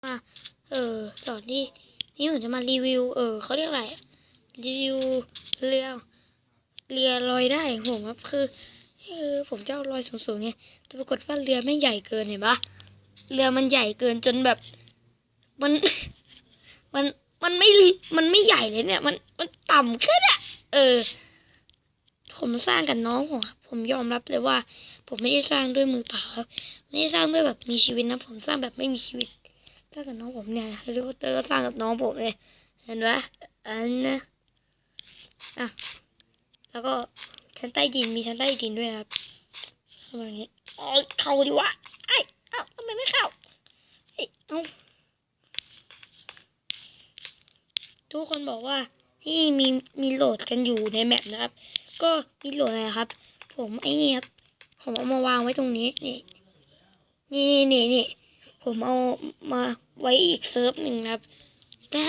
มาสอนที่นี่ผมจะมารีวิวเขาเรียกอะไรรีวิวเรือลอยได้ของผมครับคือผมจะเอาลอยสูงๆไงแต่ปรากฏว่าเรือไม่ใหญ่เกินเห็นปะเรือมันใหญ่เกินจนแบบมันมันมันไม่ใหญ่เลยเนี่ยมันต่ำแค่นี้ผมสร้างกับน้องผมครับผมยอมรับเลยว่าผมไม่ได้สร้างด้วยมือเปล่าครับไม่ได้สร้างด้วยแบบมีชีวิตนะผมสร้างแบบไม่มีชีวิตสร้างกับน้องผมเนี่ยเฮลิคอปเตอร์ก็สร้างกับน้องผมเลยเห็นปะอันนะแล้วก็ชั้นใต้ดินมีชั้นใต้ดินด้วยครับทำอย่างนี้เข้าดิวะทำไมไม่เข้าทุกคนบอกว่าที่มีโหลดกันอยู่ในแมปนะครับก็มีโหลดอะไรครับผมนี่ครับผมเอามาวางไว้ตรงนี้นี่ผมเอามาไว้อีกเซิร์ฟหนึ่งนะครับได้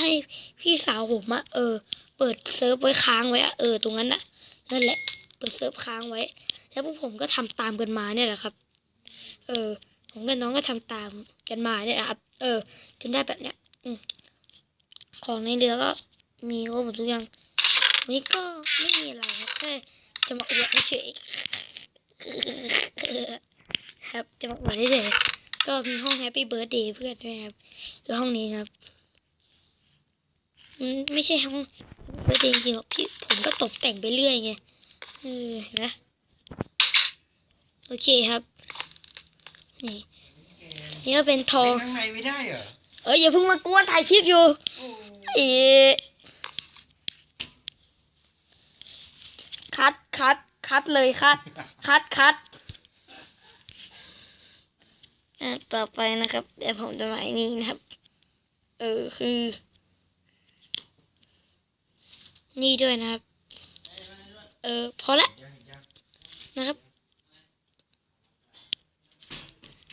ให้พี่สาวผมเปิดเซิร์ฟไว้ค้างไว้ตรงนั้นน่ะนั่นแหละเปิดเซิร์ฟค้างไว้แล้วพวกผมก็ทำตามกันมาเนี่ยแหละครับผมกับน้องก็ทำตามกันมาเนี่ยครับจนได้แบบเนี้ยของในเรือก็มีครบหมดทุกอย่างวันนี้ก็ไม่มีอะไรครับแค่จะมาอวดเฉยครับจะมาอวดเฉยก็มีห้องแฮปปี้เบิร์ธเดย์เพื่อนด้วยครับคือห้องนี้นะครับไม่ใช่ห้องเบิร์ธเดย์จริงๆหรอกพี่ผมก็ตกแต่งไปเรื่อยไงเห็นไหมโอเคครับนี่ก็เป็นทองข้างในไม่ได้เหรออย่าเพิ่งมากวนถ่ายคลิปอยู่คัดเลยคัดต่อไปนะครับเดี๋ยวผมจะมาอันนี้นะครับคือนี่ด้วยนะครับพอละนะครับ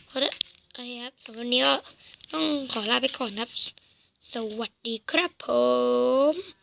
พอละโอเคครับสำหรับวันนี้ก็ต้องขอลาไปก่อนครับสวัสดีครับผม